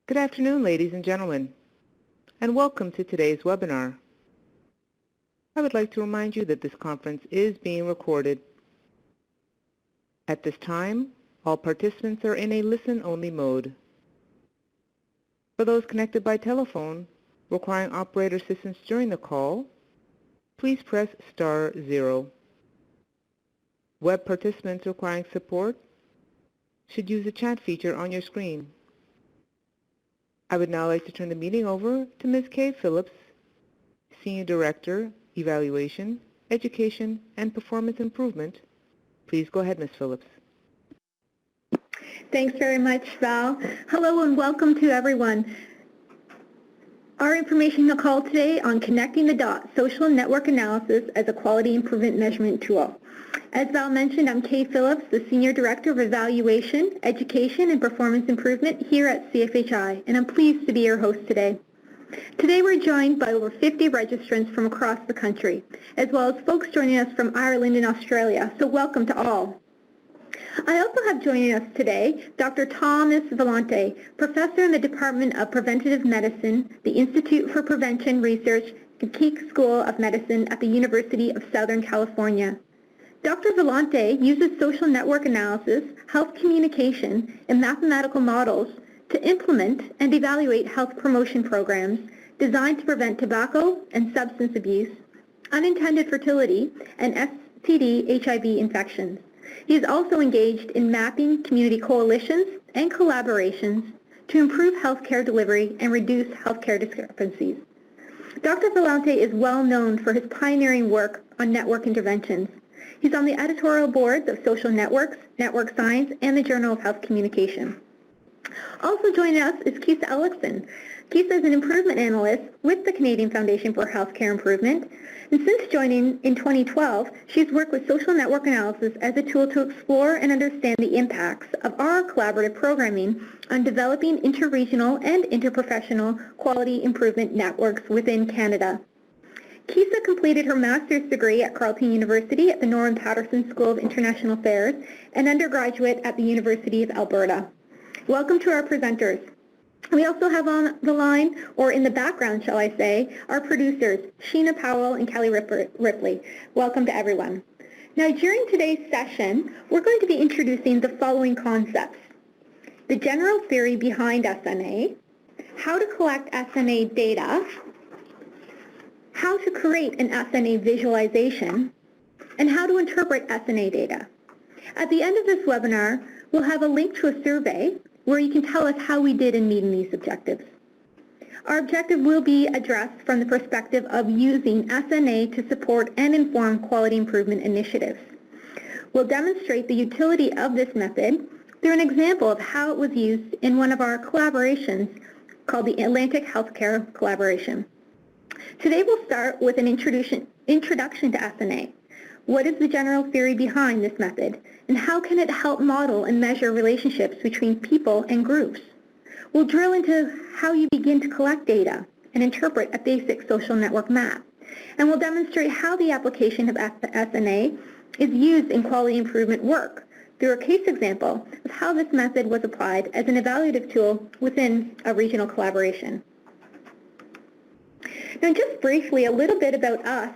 Good afternoon, ladies and gentlemen, and welcome to today's webinar. I would like to remind you that this conference is being recorded. At this time, all participants are in a listen-only mode. For those connected by telephone requiring operator assistance during the call, please press *0. Web participants requiring support should use the chat feature on your screen. I would now like to turn the meeting over to Ms. Kay Phillips, Senior Director, Evaluation, Education, and Performance Improvement. Please go ahead, Ms. Phillips. Thanks very much, Val. Hello and welcome to everyone. Our informational call today on connecting the dots, social network analysis as a quality improvement measurement tool. As Val mentioned, I'm Kay Phillips, the Senior Director of Evaluation, Education, and Performance Improvement here at CFHI, and I'm pleased to be your host today. Today we're joined by over 50 registrants from across the country, as well as folks joining us from Ireland and Australia, so welcome to all. I also have joining us today Dr. Thomas Vellante, Professor in the Department of Preventative Medicine, the Institute for Prevention Research, and Keck School of Medicine at the University of Southern California. Dr. Vellante uses social network analysis, health communication, and mathematical models to implement and evaluate health promotion programs designed to prevent tobacco and substance abuse, unintended fertility, and STD/HIV infections. He is also engaged in mapping community coalitions and collaborations to improve healthcare delivery and reduce healthcare discrepancies. Dr. Vellante is well known for his pioneering work on network interventions. He's on the editorial boards of Social Networks, Network Science, and the Journal of Health Communication. Also joining us is Kisa Ellickson. Kisa is an improvement analyst with the Canadian Foundation for Healthcare Improvement, and since joining in 2012, she's worked with social network analysis as a tool to explore and understand the impacts of our collaborative programming on developing interregional and interprofessional quality improvement networks within Canada. Kisa completed her master's degree at Carleton University at the Norman Paterson School of International Affairs and undergraduate at the University of Alberta. Welcome to our presenters. We also have on the line, or in the background, shall I say, our producers, Sheena Powell and Kelly Ripley. Welcome to everyone. Now, during today's session, we're going to be introducing the following concepts: the general theory behind SNA, how to collect SNA data, how to create an SNA visualization, and how to interpret SNA data. At the end of this webinar, we'll have a link to a survey where you can tell us how we did in meeting these objectives. Our objective will be addressed from the perspective of using SNA to support and inform quality improvement initiatives. We'll demonstrate the utility of this method through an example of how it was used in one of our collaborations called the Atlantic Healthcare Collaboration. Today we'll start with an introduction to SNA. What is the general theory behind this method, and how can it help model and measure relationships between people and groups? We'll drill into how you begin to collect data and interpret a basic social network map, and we'll demonstrate how the application of SNA is used in quality improvement work through a case example of how this method was applied as an evaluative tool within a regional collaboration. Now, just briefly, a little bit about us.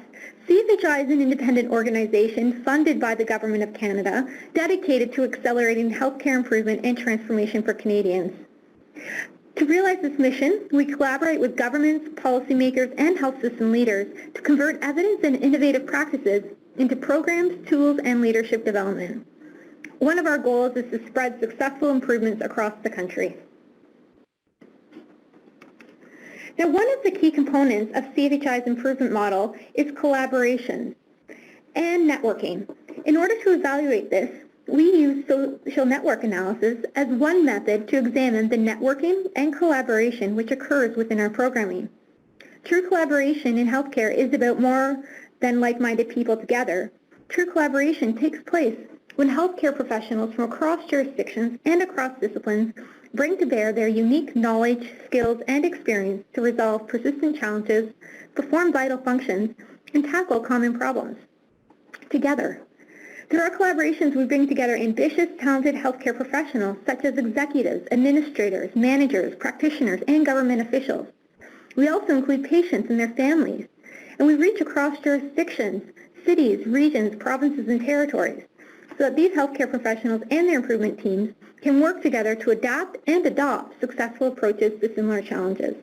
CFHI is an independent organization funded by the Government of Canada dedicated to accelerating healthcare improvement and transformation for Canadians. To realize this mission, we collaborate with governments, policymakers, and health system leaders to convert evidence and innovative practices into programs, tools, and leadership development. One of our goals is to spread successful improvements across the country. Now, one of the key components of CFHI's improvement model is collaboration and networking. In order to evaluate this, we use social network analysis as one method to examine the networking and collaboration which occurs within our programming. True collaboration in healthcare is about more than like-minded people together. True collaboration takes place when healthcare professionals from across jurisdictions and across disciplines bring to bear their unique knowledge, skills, and experience to resolve persistent challenges, perform vital functions, and tackle common problems together. Through our collaborations, we bring together ambitious, talented healthcare professionals such as executives, administrators, managers, practitioners, and government officials. We also include patients and their families, and we reach across jurisdictions, cities, regions, provinces, and territories, so that these healthcare professionals and their improvement teams can work together to adapt and adopt successful approaches to similar challenges.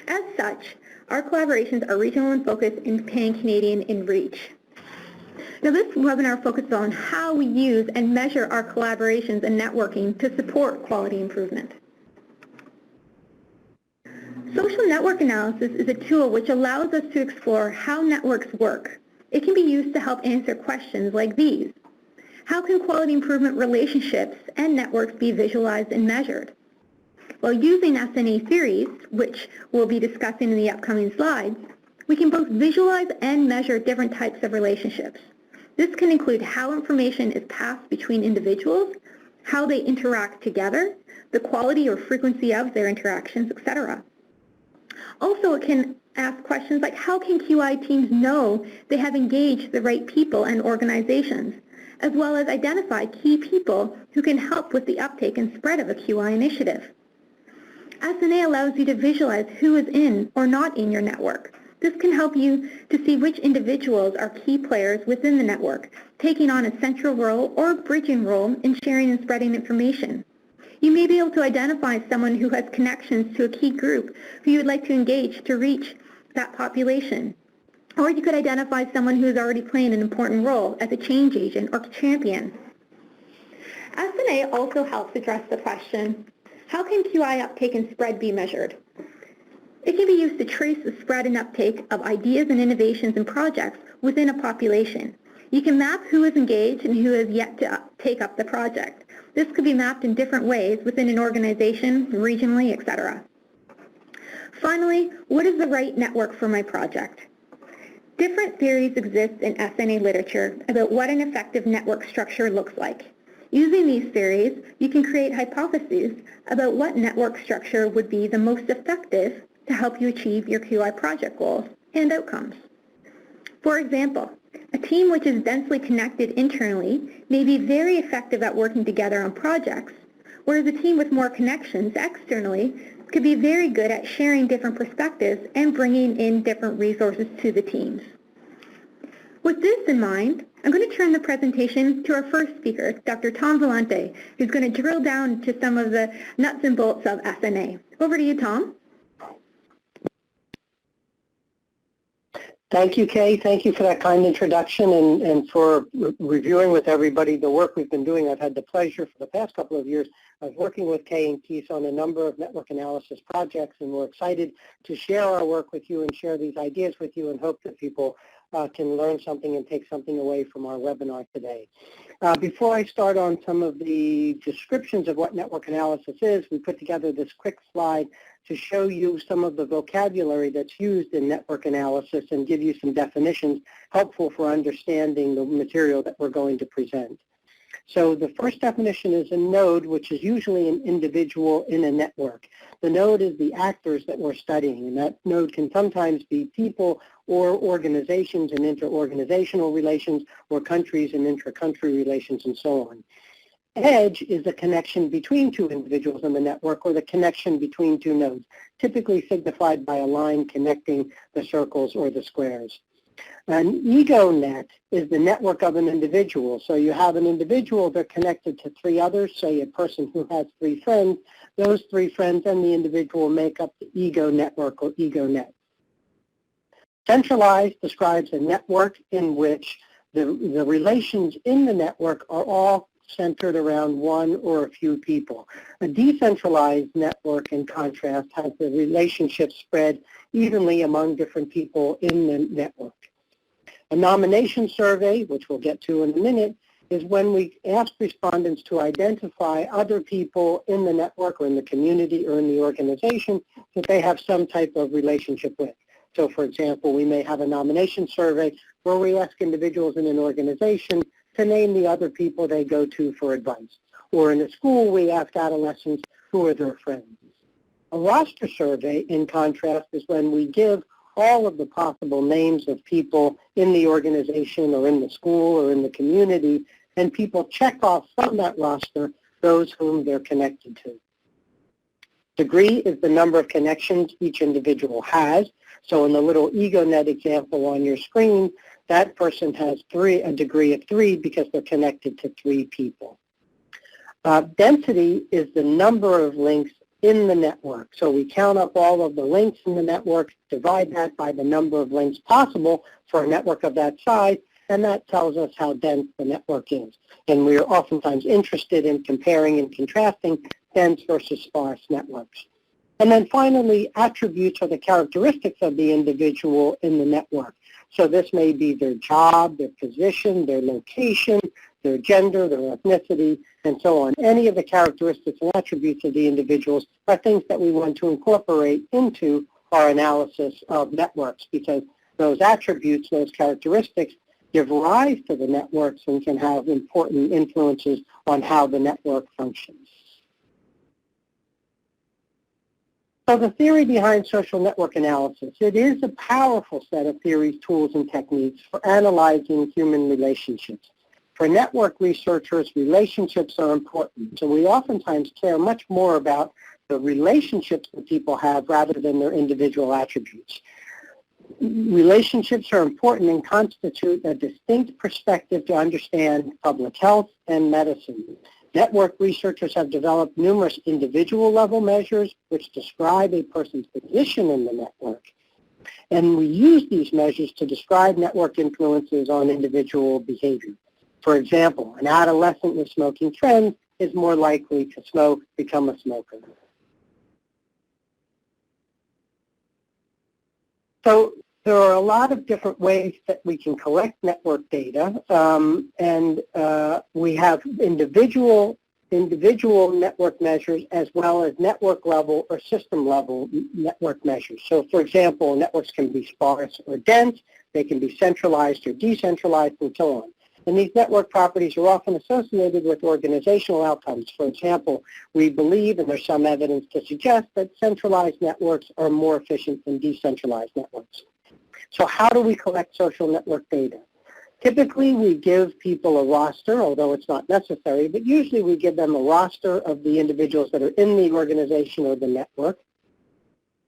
As such, our collaborations are regional in focus and pan-Canadian in reach. Now, this webinar focuses on how we use and measure our collaborations and networking to support quality improvement. Social network analysis is a tool which allows us to explore how networks work. It can be used to help answer questions like these. How can quality improvement relationships and networks be visualized and measured? While using SNA theories, which we'll be discussing in the upcoming slides, we can both visualize and measure different types of relationships. This can include how information is passed between individuals, how they interact together, the quality or frequency of their interactions, etc. Also, it can ask questions like how can QI teams know they have engaged the right people and organizations, as well as identify key people who can help with the uptake and spread of a QI initiative. SNA allows you to visualize who is in or not in your network. This can help you to see which individuals are key players within the network, taking on a central role or bridging role in sharing and spreading information. You may be able to identify someone who has connections to a key group who you would like to engage to reach that population. Or you could identify someone who is already playing an important role as a change agent or champion. SNA also helps address the question, how can QI uptake and spread be measured? It can be used to trace the spread and uptake of ideas and innovations and projects within a population. You can map who is engaged and who is yet to take up the project. This could be mapped in different ways within an organization, regionally, etc. Finally, what is the right network for my project? Different theories exist in SNA literature about what an effective network structure looks like. Using these theories, you can create hypotheses about what network structure would be the most effective to help you achieve your QI project goals and outcomes. For example, a team which is densely connected internally may be very effective at working together on projects, whereas a team with more connections externally could be very good at sharing different perspectives and bringing in different resources to the teams. With this in mind, I'm going to turn the presentation to our first speaker, Dr. Tom Valente, who's going to drill down to some of the nuts and bolts of SNA. Over to you, Tom. Thank you, Kay. Thank you for that kind introduction and for reviewing with everybody the work we've been doing. I've had the pleasure for the past couple of years of working with Kay and Keith on a number of network analysis projects, and we're excited to share our work with you and share these ideas with you and hope that people can learn something and take something away from our webinar today. Before I start on some of the descriptions of what network analysis is, we put together this quick slide to show you some of the vocabulary that's used in network analysis and give you some definitions helpful for understanding the material that we're going to present. So the first definition is a node, which is usually an individual in a network. The node is the actors that we're studying, and that node can sometimes be people or organizations and interorganizational relations, or countries and intra-country relations, and so on. Edge is the connection between two individuals in the network, or the connection between two nodes, typically signified by a line connecting the circles or the squares. An ego net is the network of an individual. So you have an individual, they're connected to three others, say a person who has three friends. Those three friends and the individual make up the ego network or ego net. Centralized describes a network in which the relations in the network are all centered around one or a few people. A decentralized network, in contrast, has the relationships spread evenly among different people in the network. A nomination survey, which we'll get to in a minute, is when we ask respondents to identify other people in the network or in the community or in the organization that they have some type of relationship with. So, for example, we may have a nomination survey where we ask individuals in an organization to name the other people they go to for advice. Or in a school, we ask adolescents who are their friends. A roster survey, in contrast, is when we give all of the possible names of people in the organization or in the school or in the community and people check off from that roster those whom they're connected to. Degree is the number of connections each individual has. So in the little EgoNet example on your screen, that person has a degree of 3 because they're connected to 3 people. Density is the number of links in the network. So we count up all of the links in the network, divide that by the number of links possible for a network of that size, and that tells us how dense the network is. And we are oftentimes interested in comparing and contrasting dense versus sparse networks. And then finally, attributes are the characteristics of the individual in the network. So this may be their job, their position, their location, their gender, their ethnicity, and so on. Any of the characteristics and attributes of the individuals are things that we want to incorporate into our analysis of networks, because those attributes, those characteristics, give rise to the networks and can have important influences on how the network functions. So the theory behind social network analysis, it is a powerful set of theories, tools, and techniques for analyzing human relationships. For network researchers, relationships are important, so we oftentimes care much more about the relationships that people have rather than their individual attributes. Relationships are important and constitute a distinct perspective to understand public health and medicine. Network researchers have developed numerous individual-level measures which describe a person's position in the network. And we use these measures to describe network influences on individual behavior. For example, an adolescent with smoking trends is more likely to smoke, become a smoker. So there are a lot of different ways that we can collect network data, and we have individual network measures as well as network level or system level network measures. So for example, networks can be sparse or dense, they can be centralized or decentralized, and so on. And these network properties are often associated with organizational outcomes. For example, we believe, and there's some evidence to suggest, that centralized networks are more efficient than decentralized networks. So how do we collect social network data? Typically, we give people a roster, although it's not necessary, but usually we give them a roster of the individuals that are in the organization or the network.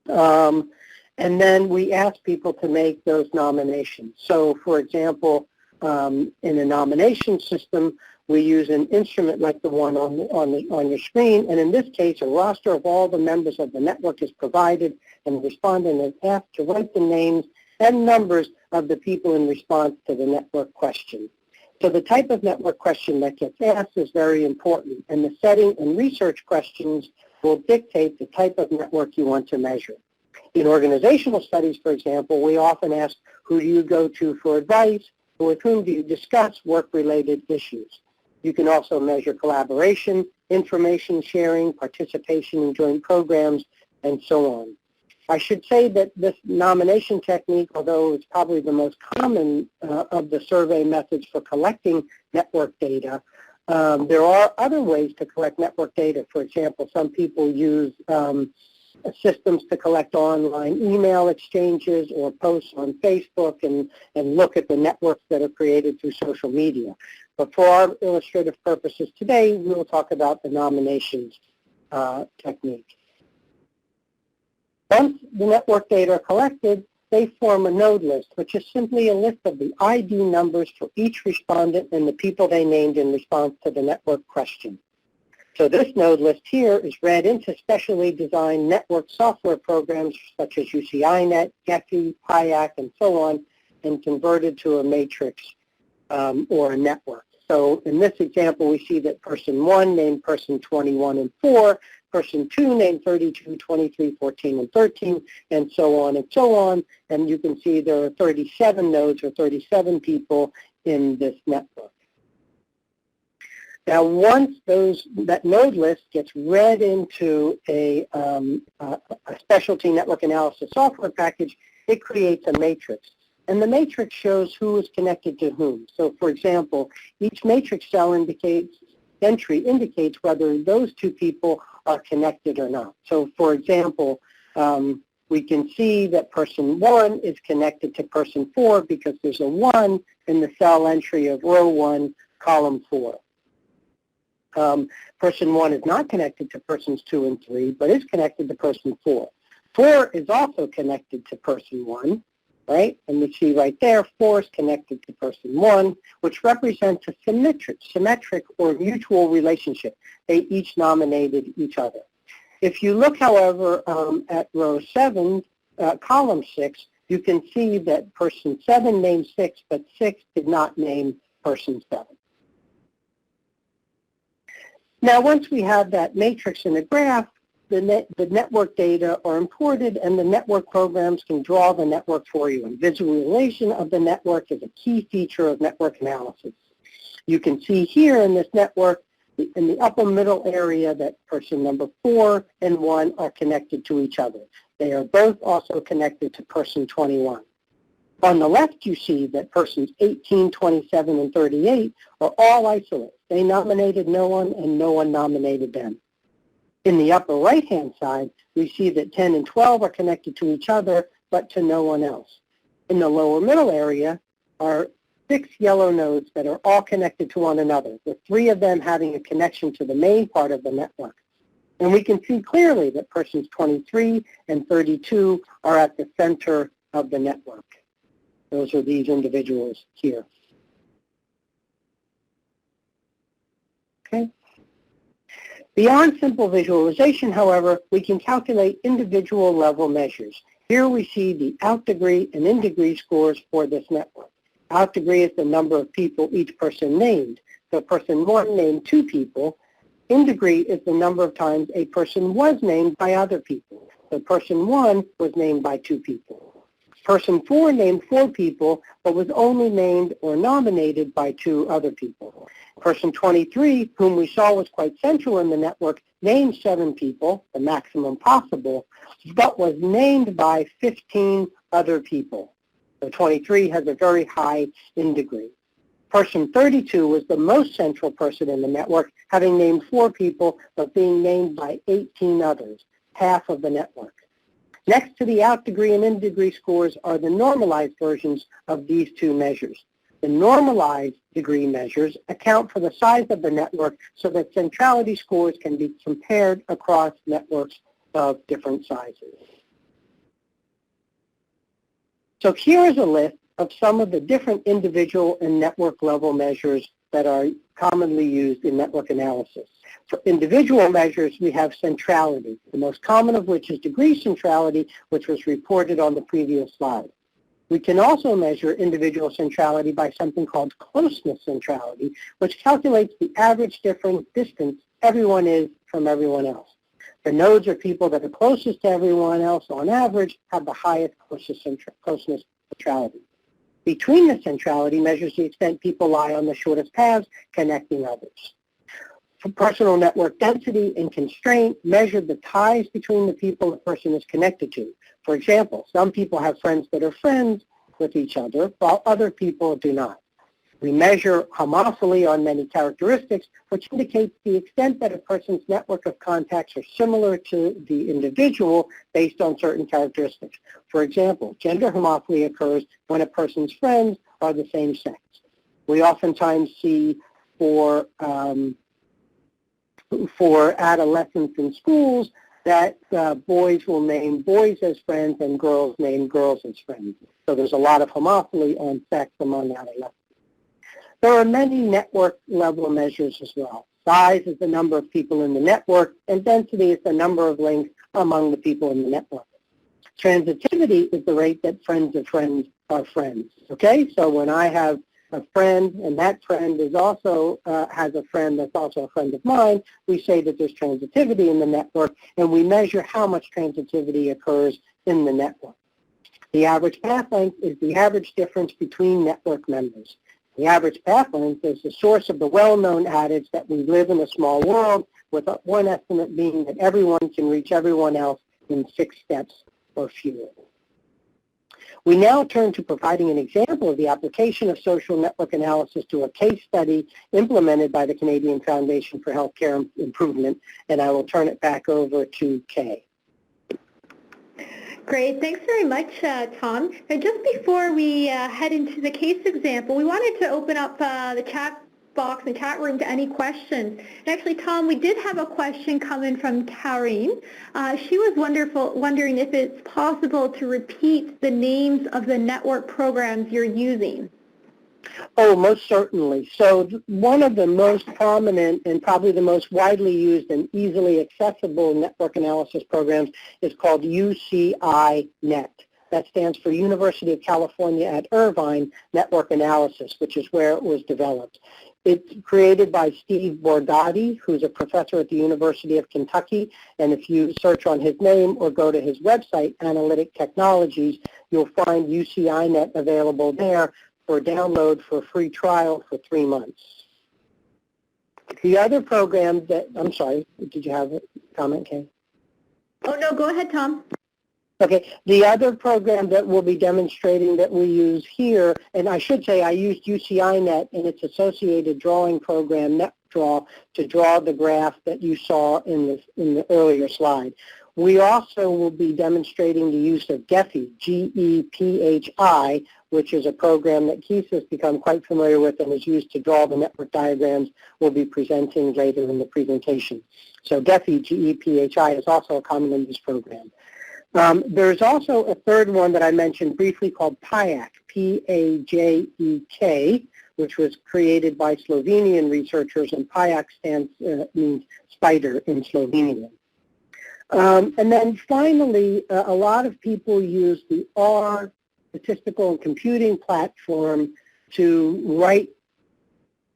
And then we ask people to make those nominations. So, for example, in a nomination system, we use an instrument like the one on your screen, and in this case, a roster of all the members of the network is provided, and the respondent is asked to write the names and numbers of the people in response to the network question. So the type of network question that gets asked is very important, and the setting and research questions will dictate the type of network you want to measure. In organizational studies, for example, we often ask, who do you go to for advice, or with whom do you discuss work-related issues? You can also measure collaboration, information sharing, participation in joint programs, and so on. I should say that this nomination technique, although it's probably the most common of the survey methods for collecting network data, there are other ways to collect network data. For example, some people use systems to collect online email exchanges or posts on Facebook and look at the networks that are created through social media. But for our illustrative purposes today, we will talk about the nominations technique. Once the network data are collected, they form a node list, which is simply a list of the ID numbers for each respondent and the people they named in response to the network question. So this node list here is read into specially designed network software programs such as UCINet, GEFI, PIAC, and so on, and converted to a matrix or a network. So in this example, we see that person 1 named person 21 and 4, person 2 named 32, 23, 14, and 13, and so on and so on. And you can see there are 37 nodes or 37 people in this network. Now, once that node list gets read into a specialty network analysis software package, it creates a matrix. And the matrix shows who is connected to whom. So, for example, each matrix cell entry indicates whether those two people are connected or not. So, for example, we can see that person 1 is connected to person 4 because there's a 1 in the cell entry of row 1, column 4. Person 1 is not connected to persons 2 and 3, but is connected to person 4. 4 is also connected to person 1, right? And we see right there, 4 is connected to person 1, which represents a symmetric or mutual relationship. They each nominated each other. If you look, however, at row 7, column 6, you can see that person 7 named 6, but 6 did not name person 7. Now, once we have that matrix in a graph, the network data are imported, and the network programs can draw the network for you. And visualization of the network is a key feature of network analysis. You can see here in this network, in the upper middle area, that person number 4 and 1 are connected to each other. They are both also connected to person 21. On the left, you see that persons 18, 27, and 38 are all isolates. They nominated no one, and no one nominated them. In the upper right-hand side, we see that 10 and 12 are connected to each other, but to no one else. In the lower middle area are 6 yellow nodes that are all connected to one another, with 3 of them having a connection to the main part of the network. And we can see clearly that persons 23 and 32 are at the center of the network. Those are these individuals here. Okay. Beyond simple visualization, however, we can calculate individual level measures. Here we see the out degree and in degree scores for this network. Out degree is the number of people each person named. So person 1 named 2 people. In degree is the number of times a person was named by other people. So person 1 was named by 2 people. Person 4 named 4 people, but was only named or nominated by 2 other people. Person 23, whom we saw was quite central in the network, named 7 people, the maximum possible, but was named by 15 other people. So 23 has a very high in degree. Person 32 was the most central person in the network, having named 4 people, but being named by 18 others, half of the network. Next to the out degree and in degree scores are the normalized versions of these 2 measures. The normalized degree measures account for the size of the network so that centrality scores can be compared across networks of different sizes. So here's a list of some of the different individual and network level measures that are commonly used in network analysis. For individual measures, we have centrality, the most common of which is degree centrality, which was reported on the previous slide. We can also measure individual centrality by something called closeness centrality, which calculates the average distance everyone is from everyone else. The nodes or people that are closest to everyone else on average have the highest closeness centrality. Between the centrality measures the extent people lie on the shortest paths connecting others. For personal network density and constraint, measure the ties between the people a person is connected to. For example, some people have friends that are friends with each other, while other people do not. We measure homophily on many characteristics, which indicates the extent that a person's network of contacts are similar to the individual based on certain characteristics. For example, gender homophily occurs when a person's friends are the same sex. We oftentimes see for adolescents in schools that boys will name boys as friends and girls name girls as friends. So there's a lot of homophily on sex among adolescents. There are many network level measures as well. Size is the number of people in the network, and density is the number of links among the people in the network. Transitivity is the rate that friends of friends are friends. Okay, so when I have a friend and that friend is also has a friend that's also a friend of mine, we say that there's transitivity in the network, and we measure how much transitivity occurs in the network. The average path length is the average difference between network members. The average path length is the source of the well-known adage that we live in a small world, with one estimate being that everyone can reach everyone else in 6 steps or fewer. We now turn to providing an example of the application of social network analysis to a case study implemented by the Canadian Foundation for Healthcare Improvement, and I will turn it back over to Kay. Great. Thanks very much, Tom. And just before we head into the case example, we wanted to open up the chat box and chat room to any questions. And actually, Tom, we did have a question coming from Karine. She was wondering if it's possible to repeat the names of the network programs you're using. Oh, most certainly. So one of the most prominent and probably the most widely used and easily accessible network analysis programs is called UCI-NET. That stands for University of California at Irvine Network Analysis, which is where it was developed. It's created by Steve Borgatti, who's a professor at the University of Kentucky, and if you search on his name or go to his website, Analytic Technologies, you'll find UCI-NET available there for download for a free trial for 3 months. The other program that, I'm sorry, did you have a comment, Kay? Oh, no, go ahead, Tom. Okay, the other program that we'll be demonstrating that we use here, and I should say I used UCI-NET and its associated drawing program, NetDraw, to draw the graph that you saw in the earlier slide. We also will be demonstrating the use of GEPHI, G-E-P-H-I, which is a program that Keith has become quite familiar with and is used to draw the network diagrams we'll be presenting later in the presentation. So GEPHI, G-E-P-H-I, is also a commonly used program. There's also a third one that I mentioned briefly called PAJEK, P-A-J-E-K, which was created by Slovenian researchers, and PAJEK means spider in Slovenian. And then finally, a lot of people use the R statistical and computing platform to write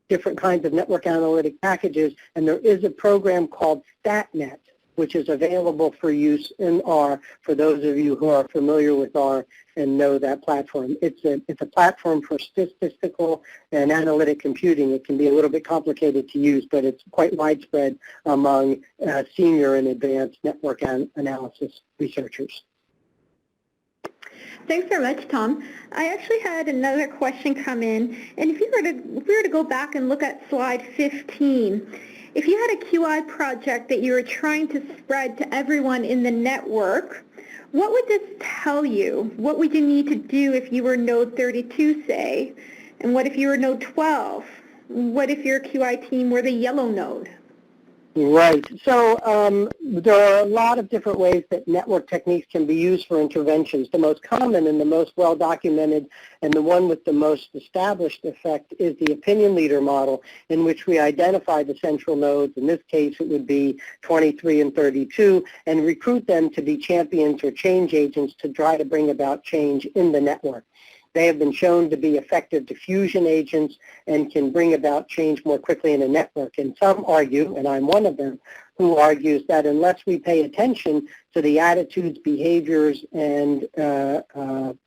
different kinds of network analytic packages, and there is a program called StatNet, which is available for use in R for those of you who are familiar with R and know that platform. It's a platform for statistical and analytic computing. It can be a little bit complicated to use, but it's quite widespread among senior and advanced network analysis researchers. Thanks very much, Tom. I actually had another question come in, and if we were to go back and look at slide 15, if you had a QI project that you were trying to spread to everyone in the network, what would this tell you? What would you need to do if you were node 32, say? And what if you were node 12? What if your QI team were the yellow node? Right. So there are a lot of different ways that network techniques can be used for interventions. The most common and the most well-documented and the one with the most established effect is the opinion leader model, in which we identify the central nodes. In this case, it would be 23 and 32, and recruit them to be champions or change agents to try to bring about change in the network. They have been shown to be effective diffusion agents and can bring about change more quickly in a network. And some argue, and I'm one of them, who argues that unless we pay attention to the attitudes, behaviors, and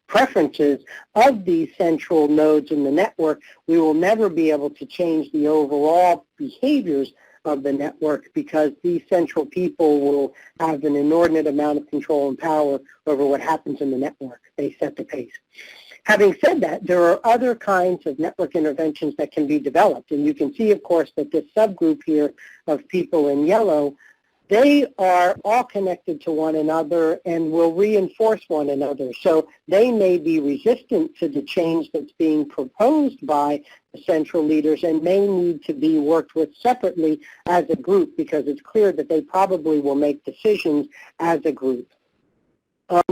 preferences of these central nodes in the network, we will never be able to change the overall behaviors of the network, because these central people will have an inordinate amount of control and power over what happens in the network. They set the pace. Having said that, there are other kinds of network interventions that can be developed, and you can see, of course, that this subgroup here of people in yellow, they are all connected to one another and will reinforce one another. So they may be resistant to the change that's being proposed by the central leaders and may need to be worked with separately as a group, because it's clear that they probably will make decisions as a group.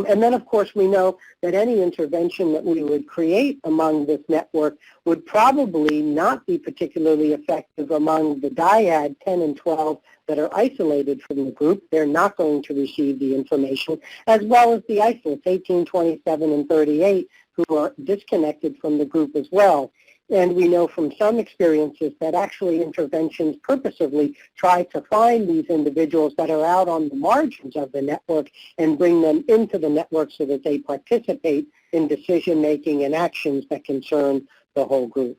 And then, of course, we know that any intervention that we would create among this network would probably not be particularly effective among the dyad 10 and 12 that are isolated from the group. They're not going to receive the information, as well as the isolates, 18, 27, and 38, who are disconnected from the group as well. And we know from some experiences that actually interventions purposively try to find these individuals that are out on the margins of the network and bring them into the network so that they participate in decision-making and actions that concern the whole group.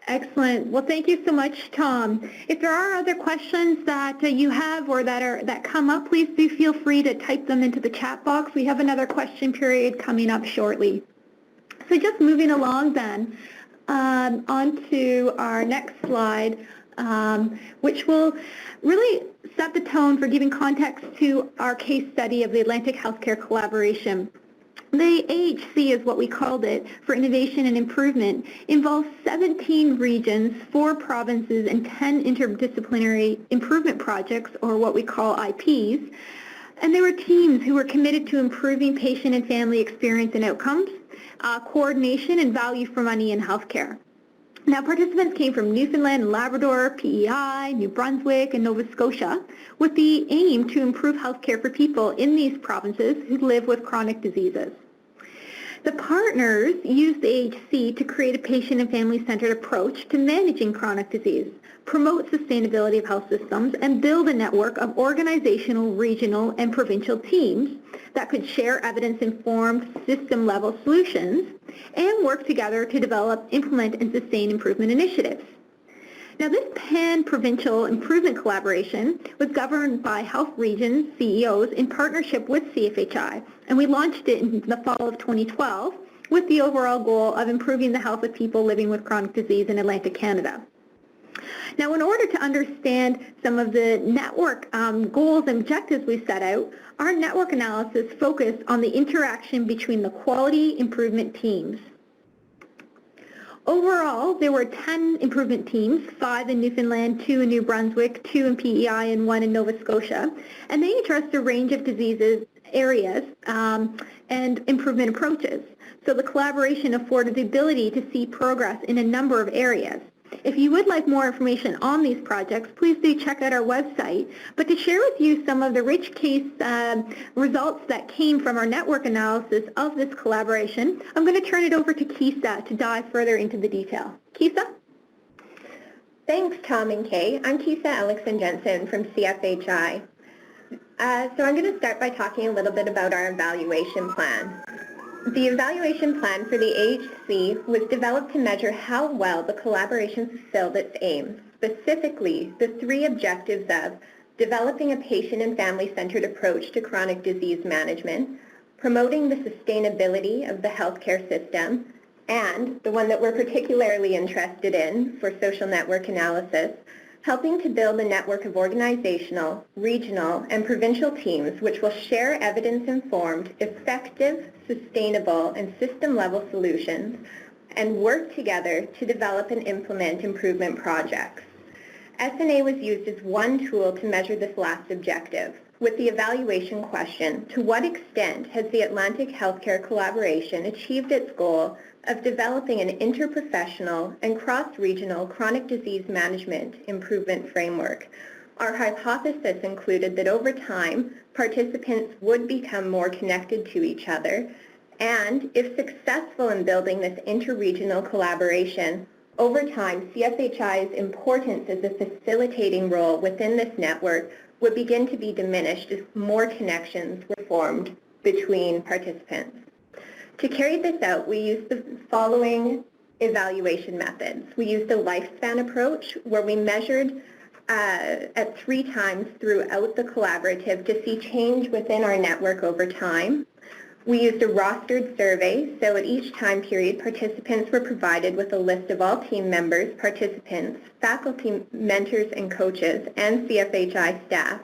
Excellent. Well, thank you so much, Tom. If there are other questions that you have or that come up, please do feel free to type them into the chat box. We have another question period coming up shortly. So just moving along then, on to our next slide, which will really set the tone for giving context to our case study of the Atlantic Healthcare Collaboration. The AHC is what we called it for innovation and improvement, involves 17 regions, 4 provinces, and 10 interdisciplinary improvement projects, or what we call IPs. And there were teams who were committed to improving patient and family experience and outcomes, coordination, and value for money in healthcare. Now, participants came from Newfoundland and Labrador, PEI, New Brunswick, and Nova Scotia, with the aim to improve healthcare for people in these provinces who live with chronic diseases. The partners used the AHC to create a patient and family-centered approach to managing chronic disease, promote sustainability of health systems, and build a network of organizational, regional, and provincial teams that could share evidence-informed, system-level solutions and work together to develop, implement, and sustain improvement initiatives. Now, this pan-provincial improvement collaboration was governed by health regions, CEOs, in partnership with CFHI, and we launched it in the fall of 2012 with the overall goal of improving the health of people living with chronic disease in Atlantic Canada. Now, in order to understand some of the network goals and objectives we set out, our network analysis focused on the interaction between the quality improvement teams. Overall, there were 10 improvement teams, 5 in Newfoundland, 2 in New Brunswick, 2 in PEI, and 1 in Nova Scotia, and they addressed a range of diseases, areas, and improvement approaches. So the collaboration afforded the ability to see progress in a number of areas. If you would like more information on these projects, please do check out our website. But to share with you some of the rich case results that came from our network analysis of this collaboration, I'm going to turn it over to Kisa to dive further into the detail. Kisa? Thanks, Tom and Kay. I'm Kisa Alexson-Jensen from CFHI. So I'm going to start by talking a little bit about our evaluation plan. The evaluation plan for the AHC was developed to measure how well the collaboration fulfilled its aims, specifically the 3 objectives of developing a patient and family-centered approach to chronic disease management, promoting the sustainability of the healthcare system, and the one that we're particularly interested in for social network analysis, helping to build a network of organizational, regional, and provincial teams which will share evidence-informed, effective, sustainable, and system-level solutions and work together to develop and implement improvement projects. SNA was used as one tool to measure this last objective, with the evaluation question, to what extent has the Atlantic Healthcare Collaboration achieved its goal of developing an interprofessional and cross-regional chronic disease management improvement framework? Our hypothesis included that over time, participants would become more connected to each other, and if successful in building this interregional collaboration, over time, CFHI's importance as a facilitating role within this network would begin to be diminished as more connections were formed between participants. To carry this out, we used the following evaluation methods. We used a lifespan approach where we measured at 3 times throughout the collaborative to see change within our network over time. We used a rostered survey, so at each time period, participants were provided with a list of all team members, participants, faculty, mentors, and coaches, and CFHI staff.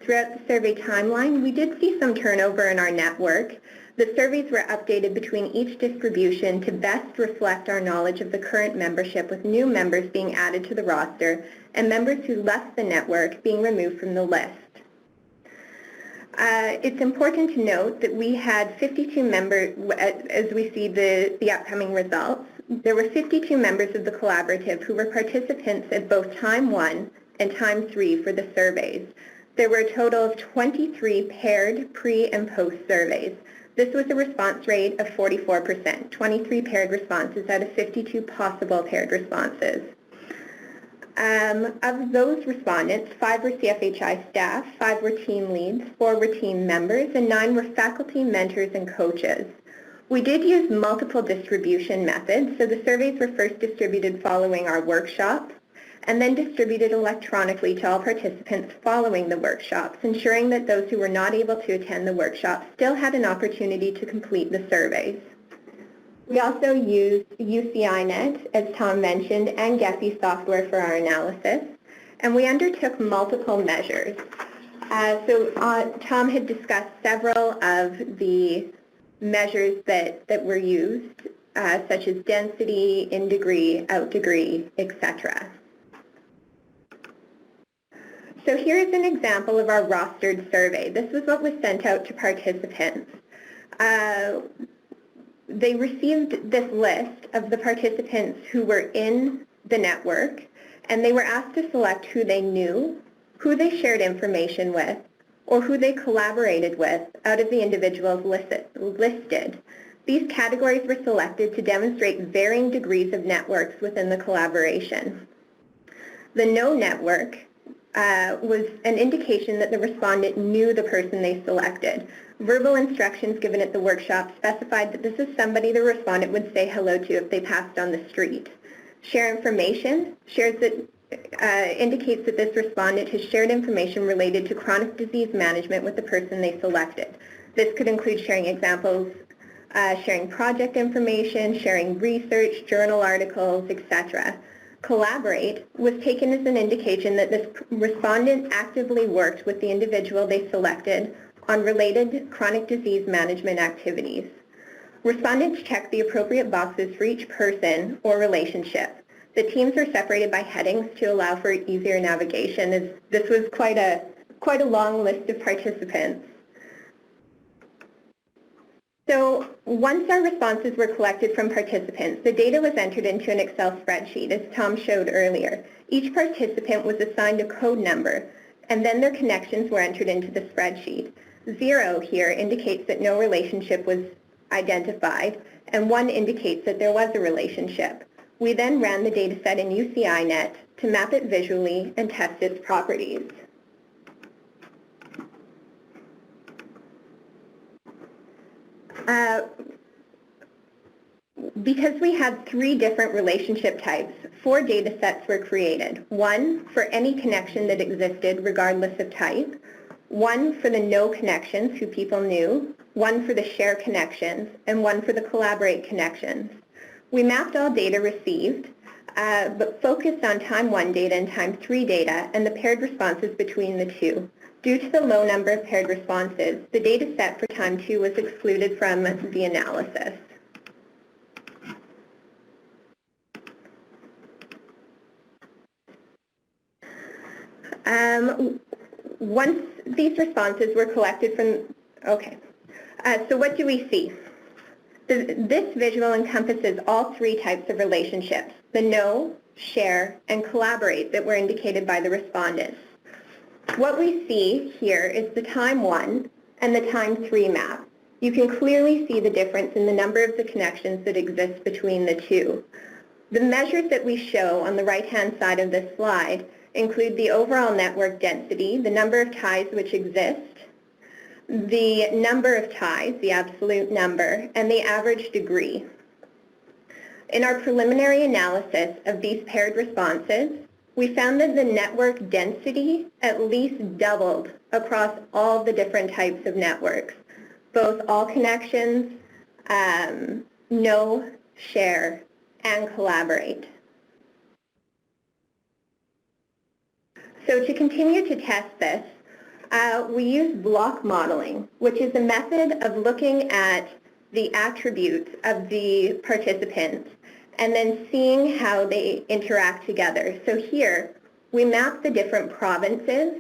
Throughout the survey timeline, we did see some turnover in our network. The surveys were updated between each distribution to best reflect our knowledge of the current membership, with new members being added to the roster and members who left the network being removed from the list. It's important to note that we had 52 members, as we see the upcoming results. There were 52 members of the collaborative who were participants at both time 1 and time 3 for the surveys. There were a total of 23 paired pre- and post surveys. This was a response rate of 44%, 23 paired responses out of 52 possible paired responses. Of those respondents, 5 were CFHI staff, 5 were team leads, 4 were team members, and 9 were faculty, mentors, and coaches. We did use multiple distribution methods, so the surveys were first distributed following our workshop, and then distributed electronically to all participants following the workshops, ensuring that those who were not able to attend the workshop still had an opportunity to complete the surveys. We also used UCINet, as Tom mentioned, and Gephi software for our analysis, and we undertook multiple measures. Tom had discussed several of the measures that were used, such as density, in degree, out degree, etc. So here's an example of our rostered survey. This was what was sent out to participants. They received this list of the participants who were in the network, and they were asked to select who they knew, who they shared information with, or who they collaborated with out of the individuals listed. These categories were selected to demonstrate varying degrees of networks within the collaboration. The no network was an indication that the respondent knew the person they selected. Verbal instructions given at the workshop specified that this is somebody the respondent would say hello to if they passed on the street. Share information indicates that this respondent has shared information related to chronic disease management with the person they selected. This could include sharing examples, sharing project information, sharing research, journal articles, etc. Collaborate was taken as an indication that this respondent actively worked with the individual they selected on related chronic disease management activities. Respondents checked the appropriate boxes for each person or relationship. The teams are separated by headings to allow for easier navigation, as this was quite a long list of participants. So once our responses were collected from participants, the data was entered into an Excel spreadsheet, as Tom showed earlier. Each participant was assigned a code number, and then their connections were entered into the spreadsheet. 0 here indicates that no relationship was identified, and 1 indicates that there was a relationship. We then ran the data set in UCINet to map it visually and test its properties. Because we had 3 different relationship types, 4 data sets were created. 1 for any connection that existed regardless of type, 1 for the no connections who people knew, 1 for the share connections, and 1 for the collaborate connections. We mapped all data received, but focused on time 1 data and time 3 data and the paired responses between the two. Due to the low number of paired responses, the data set for time 2 was excluded from the analysis. Once these responses were collected from, so what do we see? This visual encompasses all 3 types of relationships, the know, share, and collaborate that were indicated by the respondents. What we see here is the time 1 and the time 3 map. You can clearly see the difference in the number of the connections that exist between the two. The measures that we show on the right-hand side of this slide include the overall network density, the number of ties which exist, the number of ties, the absolute number, and the average degree. In our preliminary analysis of these paired responses, we found that the network density at least doubled across all the different types of networks, both all connections, know, share, and collaborate. So to continue to test this, we use block modeling, which is a method of looking at the attributes of the participants and then seeing how they interact together. So here, we mapped the different provinces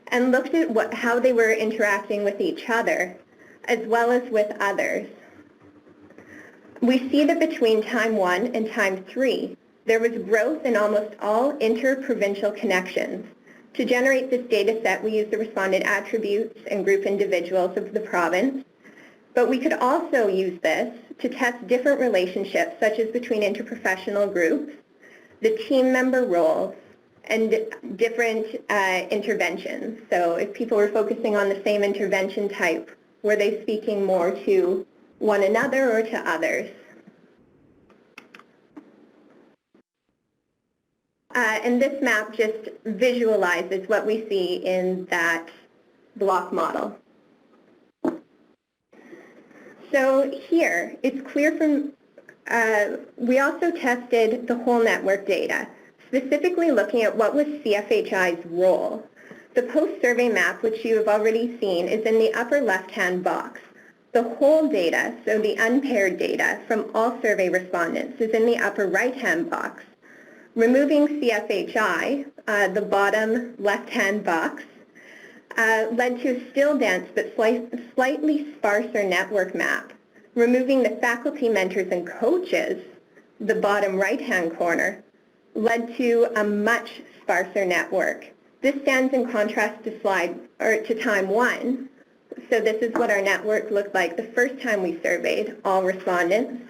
and looked at how they were interacting with each other, as well as with others. We see that between time 1 and time 3, there was growth in almost all inter-provincial connections. To generate this data set, we used the respondent attributes and group individuals of the province, but we could also use this to test different relationships, such as between interprofessional groups, the team member roles, and different interventions. So if people were focusing on the same intervention type, were they speaking more to one another or to others? And this map just visualizes what we see in that block model. So here, it's clear from, we also tested the whole network data, specifically looking at what was CFHI's role. The post-survey map, which you have already seen, is in the upper left-hand box. The whole data, so the unpaired data from all survey respondents, is in the upper right-hand box. Removing CFHI, the bottom left-hand box, led to a still dense but slightly sparser network map. Removing the faculty, mentors, and coaches, the bottom right-hand corner, led to a much sparser network. This stands in contrast to time one. So this is what our network looked like the first time we surveyed all respondents,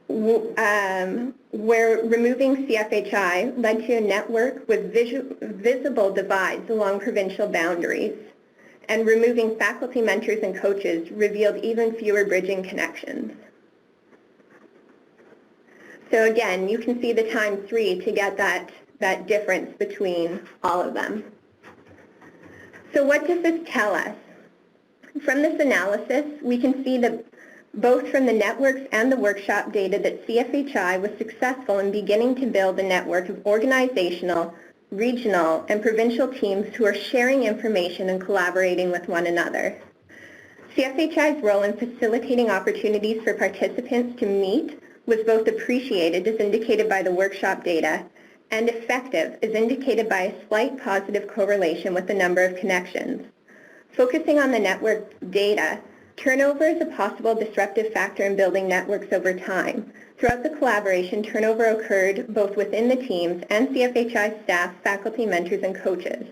where removing CFHI led to a network with visible divides along provincial boundaries, and removing faculty, mentors, and coaches revealed even fewer bridging connections. So again, you can see the time 3 to get that difference between all of them. So what does this tell us? From this analysis, we can see that both from the networks and the workshop data that CFHI was successful in beginning to build a network of organizational, regional, and provincial teams who are sharing information and collaborating with one another. CFHI's role in facilitating opportunities for participants to meet was both appreciated, as indicated by the workshop data, and effective, as indicated by a slight positive correlation with the number of connections. Focusing on the network data, turnover is a possible disruptive factor in building networks over time. Throughout the collaboration, turnover occurred both within the teams and CFHI staff, faculty, mentors, and coaches.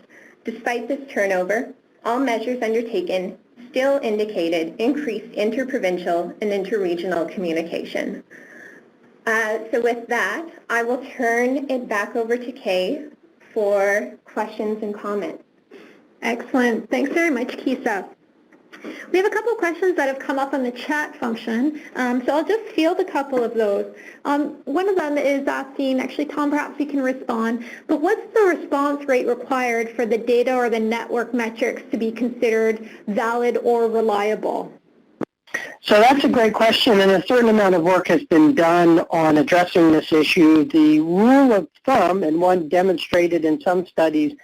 Despite this turnover, all measures undertaken still indicated increased interprovincial and interregional communication. So with that, I will turn it back over to Kay for questions and comments. Excellent. Thanks very much, Kisa. We have a couple of questions that have come up on the chat function, so I'll just field a couple of those. One of them is asking, actually Tom, perhaps you can respond, but what's the response rate required for the data or the network metrics to be considered valid or reliable? So that's a great question, and a certain amount of work has been done on addressing this issue. The rule of thumb, and one demonstrated in some studies,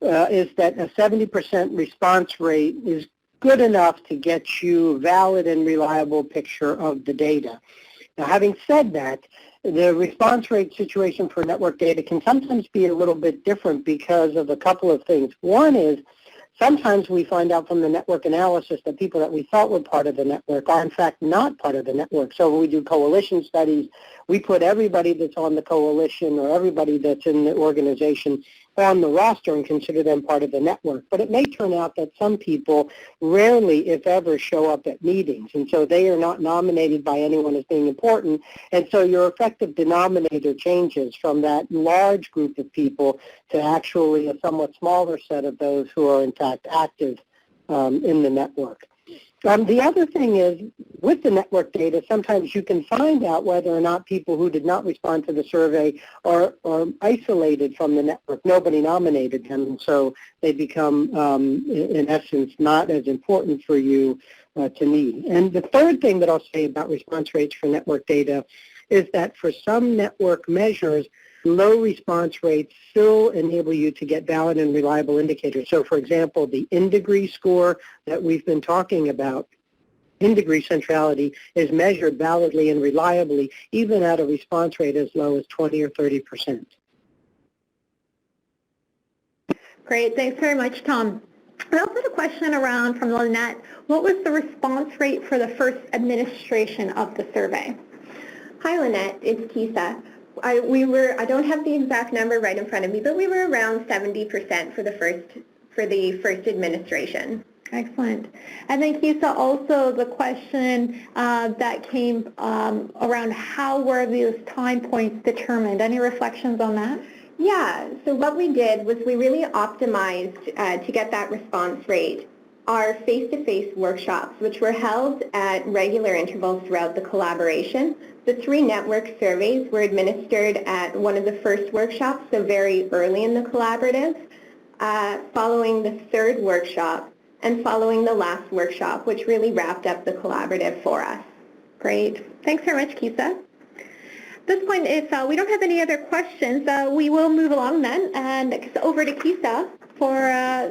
is that a 70% response rate is good enough to get you a valid and reliable picture of the data. Now, having said that, the response rate situation for network data can sometimes be a little bit different because of a couple of things. One is sometimes we find out from the network analysis that people that we thought were part of the network are in fact not part of the network. So when we do coalition studies, we put everybody that's on the coalition or everybody that's in the organization on the roster and consider them part of the network. But it may turn out that some people rarely, if ever, show up at meetings, and so they are not nominated by anyone as being important, and so your effective denominator changes from that large group of people to actually a somewhat smaller set of those who are in fact active in the network. The other thing is, with the network data, sometimes you can find out whether or not people who did not respond to the survey are isolated from the network. Nobody nominated them, and so they become, in essence, not as important for you to need. And the third thing that I'll say about response rates for network data is that for some network measures, low response rates still enable you to get valid and reliable indicators. So, for example, the in-degree score that we've been talking about, in-degree centrality, is measured validly and reliably, even at a response rate as low as 20 or 30%. Great. Thanks very much, Tom. I also had a question around from Lynette. What was the response rate for the first administration of the survey? Hi, Lynette. It's Kisa. I don't have the exact number right in front of me, but we were around 70% for the first administration. Excellent. And then Kisa, also the question that came around how were those time points determined? Any reflections on that? Yeah, so what we did was we really optimized to get that response rate our face-to-face workshops, which were held at regular intervals throughout the collaboration. The 3 network surveys were administered at one of the first workshops, so very early in the collaborative, following the 3rd workshop, and following the last workshop, which really wrapped up the collaborative for us. Great. Thanks very much, Kisa. At this point, if we don't have any other questions, we will move along then, and over to Kisa for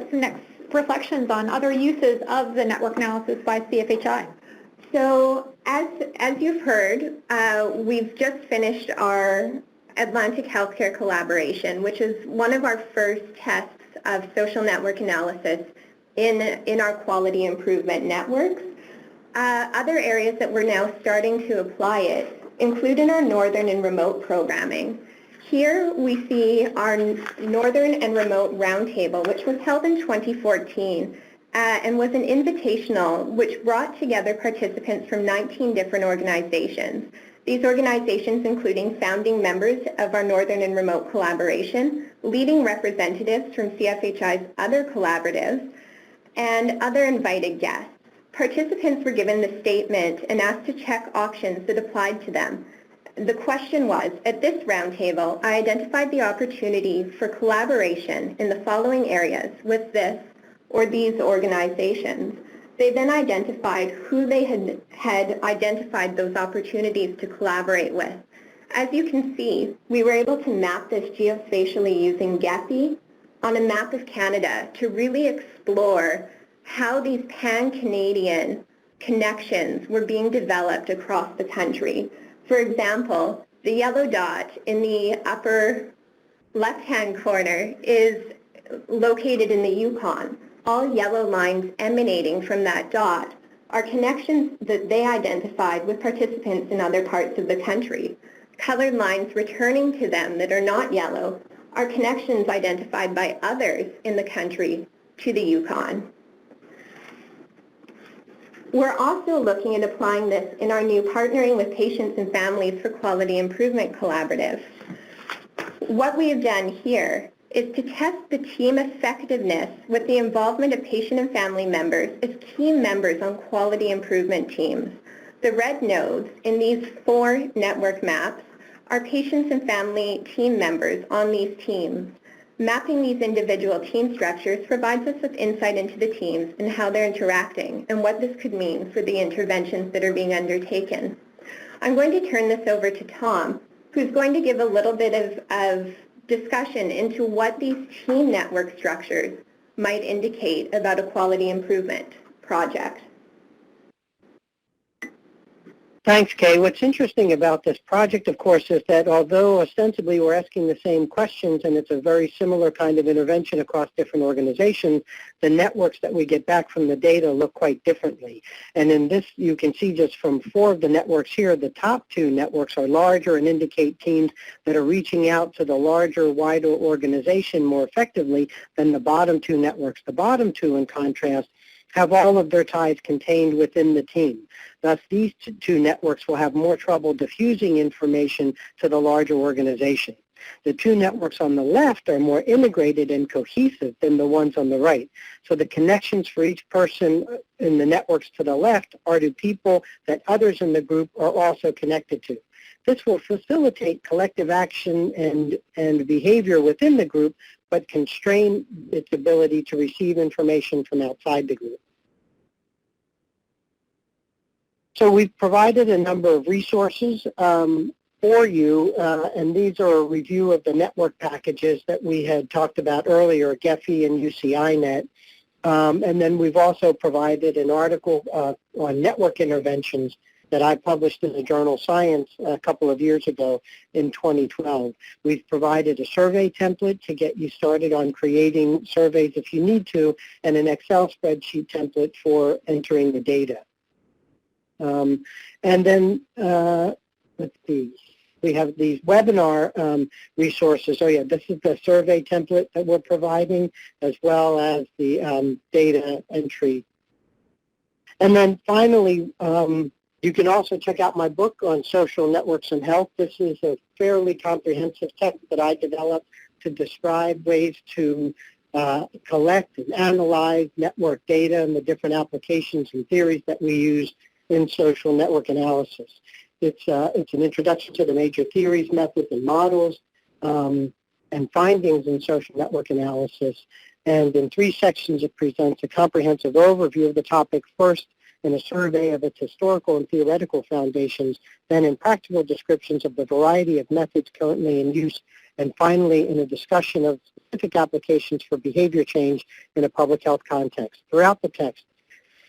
some next reflections on other uses of the network analysis by CFHI. So as you've heard, we've just finished our Atlantic Healthcare collaboration, which is one of our first tests of social network analysis in our quality improvement networks. Other areas that we're now starting to apply it include in our northern and remote programming. Here we see our Northern and Remote Roundtable, which was held in 2014 and was an invitational which brought together participants from 19 different organizations. These organizations including founding members of our Northern and Remote collaboration, leading representatives from CFHI's other collaboratives, and other invited guests. Participants were given the statement and asked to check options that applied to them. The question was, at this roundtable, I identified the opportunity for collaboration in the following areas with this or these organizations. They then identified who they had identified those opportunities to collaborate with. As you can see, we were able to map this geospatially using Gephi on a map of Canada to really explore how these pan-Canadian connections were being developed across the country. For example, the yellow dot in the upper left-hand corner is located in the Yukon. All yellow lines emanating from that dot are connections that they identified with participants in other parts of the country. Colored lines returning to them that are not yellow are connections identified by others in the country to the Yukon. We're also looking at applying this in our new Partnering with Patients and Families for Quality Improvement collaborative. What we have done here is to test the team effectiveness with the involvement of patient and family members as key members on quality improvement teams. The red nodes in these 4 network maps are patients and family team members on these teams. Mapping these individual team structures provides us with insight into the teams and how they're interacting and what this could mean for the interventions that are being undertaken. I'm going to turn this over to Tom, who's going to give a little bit of discussion into what these team network structures might indicate about a quality improvement project. Thanks, Kay. What's interesting about this project, of course, is that although ostensibly we're asking the same questions and it's a very similar kind of intervention across different organizations, the networks that we get back from the data look quite differently. And in this, you can see just from 4 of the networks here, the top 2 networks are larger and indicate teams that are reaching out to the larger, wider organization more effectively than the bottom 2 networks. The bottom 2, in contrast, have all of their ties contained within the team. Thus, these 2 networks will have more trouble diffusing information to the larger organization. The 2 networks on the left are more integrated and cohesive than the ones on the right. So the connections for each person in the networks to the left are to people that others in the group are also connected to. This will facilitate collective action and behavior within the group, but constrain its ability to receive information from outside the group. So we've provided a number of resources for you, and these are a review of the network packages that we had talked about earlier, Gephi and UCINet. And then we've also provided an article on network interventions that I published in the journal Science a couple of years ago in 2012. We've provided a survey template to get you started on creating surveys if you need to, and an Excel spreadsheet template for entering the data. And then, let's see, we have these webinar resources. Oh yeah, this is the survey template that we're providing, as well as the data entry. And then finally, you can also check out my book on social networks and health. This is a fairly comprehensive text that I developed to describe ways to collect and analyze network data and the different applications and theories that we use in social network analysis. It's an introduction to the major theories, methods, and models, and findings in social network analysis. And in 3 sections, it presents a comprehensive overview of the topic, first in a survey of its historical and theoretical foundations, then in practical descriptions of the variety of methods currently in use, and finally in a discussion of specific applications for behavior change in a public health context. Throughout the text,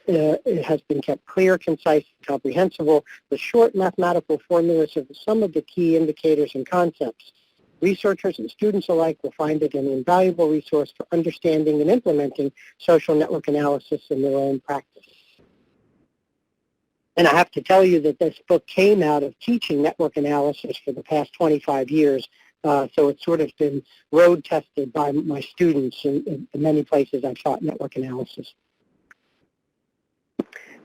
it has been kept clear, concise, and comprehensible, with short mathematical formulas of some of the key indicators and concepts. Researchers and students alike will find it an invaluable resource for understanding and implementing social network analysis in their own practice. And I have to tell you that this book came out of teaching network analysis for the past 25 years. So it's sort of been road tested by my students in many places I've taught network analysis.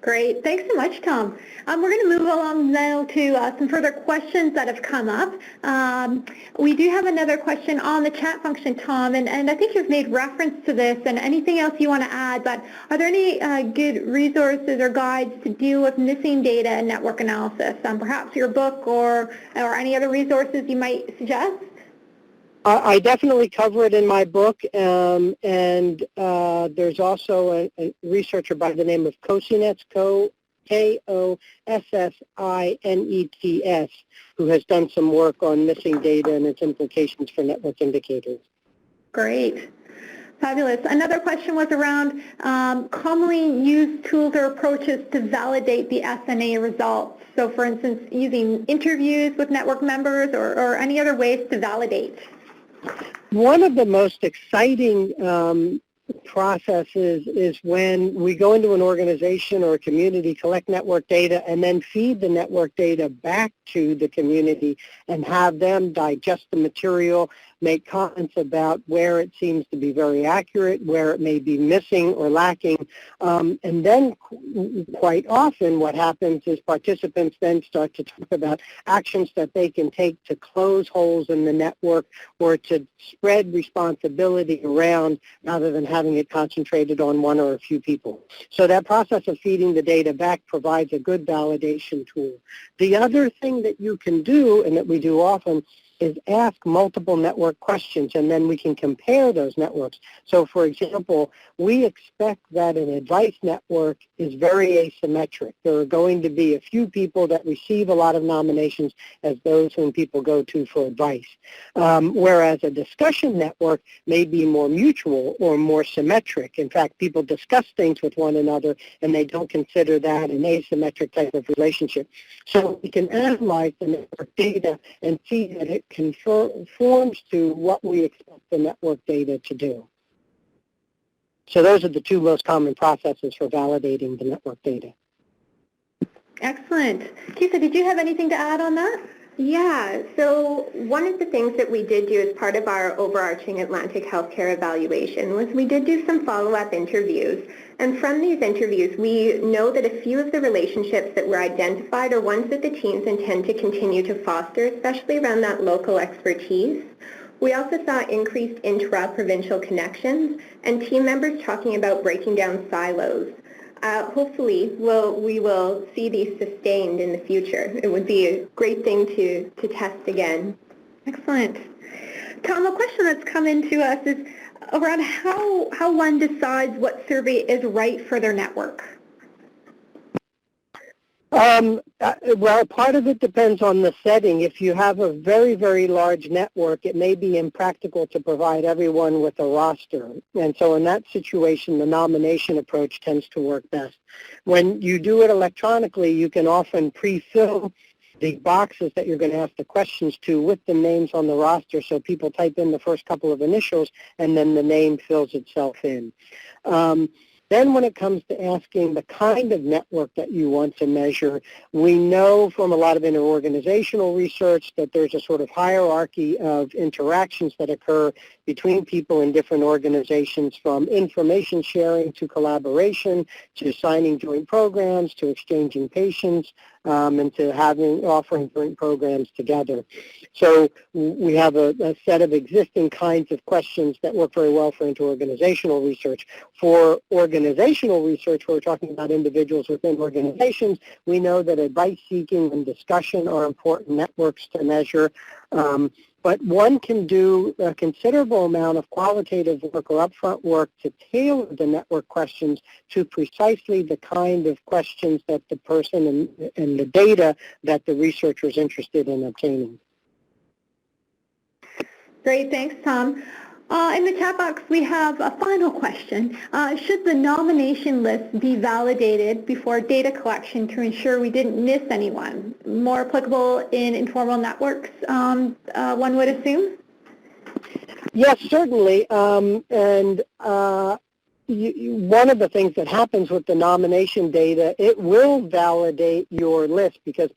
Great. Thanks so much, Tom. We're going to move along now to some further questions that have come up. We do have another question on the chat function, Tom, and I think you've made reference to this and anything else you want to add, but are there any good resources or guides to deal with missing data in network analysis? Perhaps your book or any other resources you might suggest? I definitely cover it in my book, and there's also a researcher by the name of Kosinets, K-O-S-S-I-N-E-T-S, who has done some work on missing data and its implications for network indicators. Great. Fabulous. Another question was around commonly used tools or approaches to validate the SNA results. So, for instance, using interviews with network members or any other ways to validate. One of the most exciting processes is when we go into an organization or a community, collect network data, and then feed the network data back to the community and have them digest the material, make comments about where it seems to be very accurate, where it may be missing or lacking. And then quite often what happens is participants then start to talk about actions that they can take to close holes in the network or to spread responsibility around rather than having it concentrated on one or a few people. So that process of feeding the data back provides a good validation tool. The other thing that you can do, and that we do often, is ask multiple network questions, and then we can compare those networks. So, for example, we expect that an advice network is very asymmetric. There are going to be a few people that receive a lot of nominations as those whom people go to for advice, whereas a discussion network may be more mutual or more symmetric. In fact, people discuss things with one another, and they don't consider that an asymmetric type of relationship. So we can analyze the network data and see that it conforms to what we expect the network data to do. So those are the two most common processes for validating the network data. Excellent. Kisa, did you have anything to add on that? Yeah, so one of the things that we did do as part of our overarching Atlantic Healthcare evaluation was we did do some follow-up interviews. And from these interviews, we know that a few of the relationships that were identified are ones that the teams intend to continue to foster, especially around that local expertise. We also saw increased intra-provincial connections and team members talking about breaking down silos. Hopefully, we will see these sustained in the future. It would be a great thing to test again. Excellent. Tom, a question that's come into us is around how one decides what survey is right for their network. Well, part of it depends on the setting. If you have a very, very large network, it may be impractical to provide everyone with a roster. And so in that situation, the nomination approach tends to work best. When you do it electronically, you can often pre-fill the boxes that you're going to ask the questions to with the names on the roster, so people type in the first couple of initials and then the name fills itself in. Then when it comes to asking the kind of network that you want to measure, we know from a lot of interorganizational research that there's a sort of hierarchy of interactions that occur between people in different organizations, from information sharing to collaboration to signing joint programs to exchanging patients and to offering joint programs together. So we have a set of existing kinds of questions that work very well for interorganizational research. For organizational research, where we're talking about individuals within organizations, we know that advice seeking and discussion are important networks to measure. But one can do a considerable amount of qualitative work or upfront work to tailor the network questions to precisely the kind of questions that the person and the data that the researcher is interested in obtaining. Great, thanks, Tom. In the chat box, we have a final question. Should the nomination list be validated before data collection to ensure we didn't miss anyone? More applicable in informal networks, one would assume? Yes, certainly. One of the things that happens with the nomination data, it will validate your list because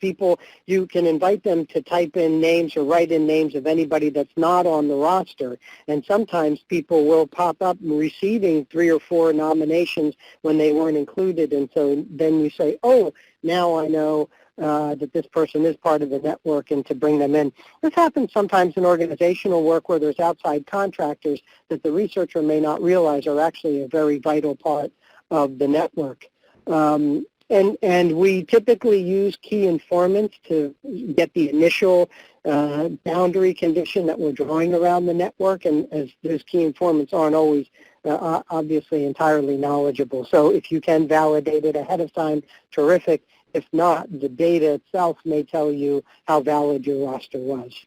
you can invite them to type in names or write in names of anybody that's not on the roster. And sometimes people will pop up receiving 3 or 4 nominations when they weren't included. And so then you say, oh, now I know that this person is part of the network and to bring them in. This happens sometimes in organizational work where there's outside contractors that the researcher may not realize are actually a very vital part of the network. And we typically use key informants to get the initial boundary condition that we're drawing around the network, and as those key informants aren't always obviously entirely knowledgeable. So if you can validate it ahead of time, terrific. If not, the data itself may tell you how valid your roster was.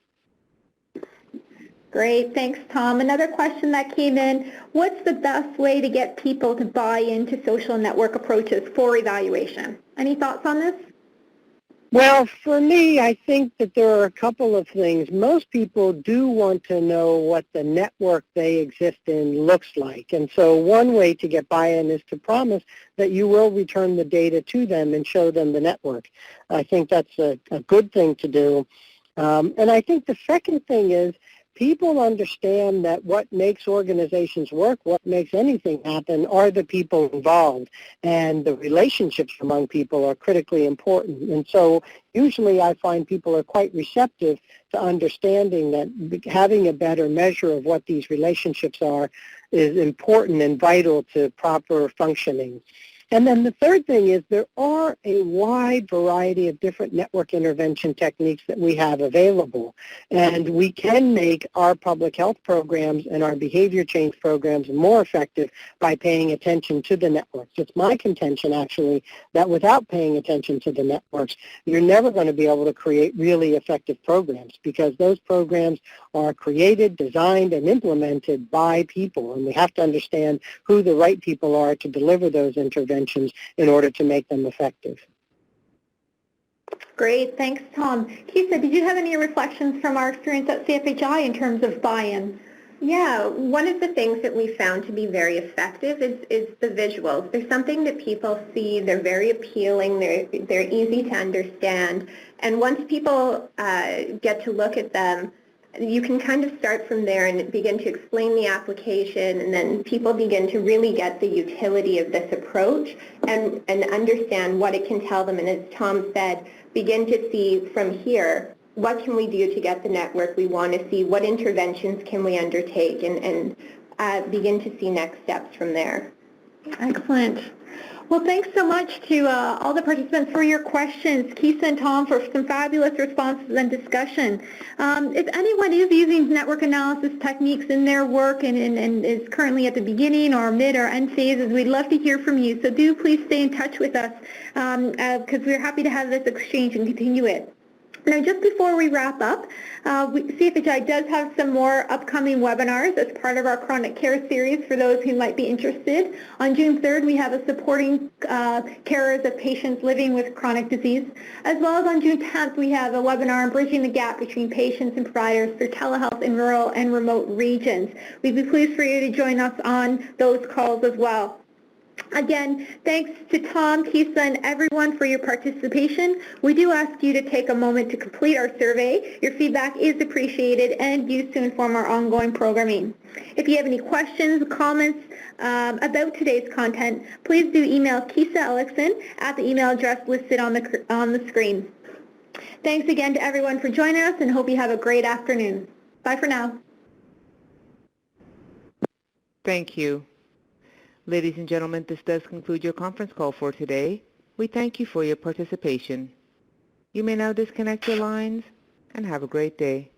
Great, thanks, Tom. Another question that came in, what's the best way to get people to buy into social network approaches for evaluation? Any thoughts on this? Well, for me, I think that there are a couple of things. Most people do want to know what the network they exist in looks like. And so one way to get buy-in is to promise that you will return the data to them and show them the network. I think that's a good thing to do. And I think the second thing is people understand that what makes organizations work, what makes anything happen, are the people involved. And the relationships among people are critically important. And so usually I find people are quite receptive to understanding that having a better measure of what these relationships are is important and vital to proper functioning. And then the third thing is there are a wide variety of different network intervention techniques that we have available. And we can make our public health programs and our behavior change programs more effective by paying attention to the networks. It's my contention, actually, that without paying attention to the networks, you're never going to be able to create really effective programs because those programs are created, designed, and implemented by people. And we have to understand who the right people are to deliver those interventions in order to make them effective. Great, thanks, Tom. Kisa, did you have any reflections from our experience at CFHI in terms of buy-in? Yeah, one of the things that we found to be very effective is the visuals. There's something that people see, they're very appealing, they're easy to understand, and once people get to look at them, you can kind of start from there and begin to explain the application, and then people begin to really get the utility of this approach and understand what it can tell them. And as Tom said, begin to see from here, what can we do to get the network we want to see, what interventions can we undertake, and begin to see next steps from there. Excellent. Well, thanks so much to all the participants for your questions, Kisa and Tom, for some fabulous responses and discussion. If anyone is using network analysis techniques in their work and is currently at the beginning or mid or end phases, we'd love to hear from you. So do please stay in touch with us because we're happy to have this exchange and continue it. Now, just before we wrap up, CFHI does have some more upcoming webinars as part of our chronic care series for those who might be interested. On June 3rd, we have a supporting carers of patients living with chronic disease, as well as on June 10th, we have a webinar on bridging the gap between patients and providers for telehealth in rural and remote regions. We'd be pleased for you to join us on those calls as well. Again, thanks to Tom, Kisa, and everyone for your participation. We do ask you to take a moment to complete our survey. Your feedback is appreciated and used to inform our ongoing programming. If you have any questions, comments about today's content, please do email Kisa Ellickson at the email address listed on the screen. Thanks again to everyone for joining us, and hope you have a great afternoon. Bye for now. Thank you. Ladies and gentlemen, this does conclude your conference call for today. We thank you for your participation. You may now disconnect your lines and have a great day.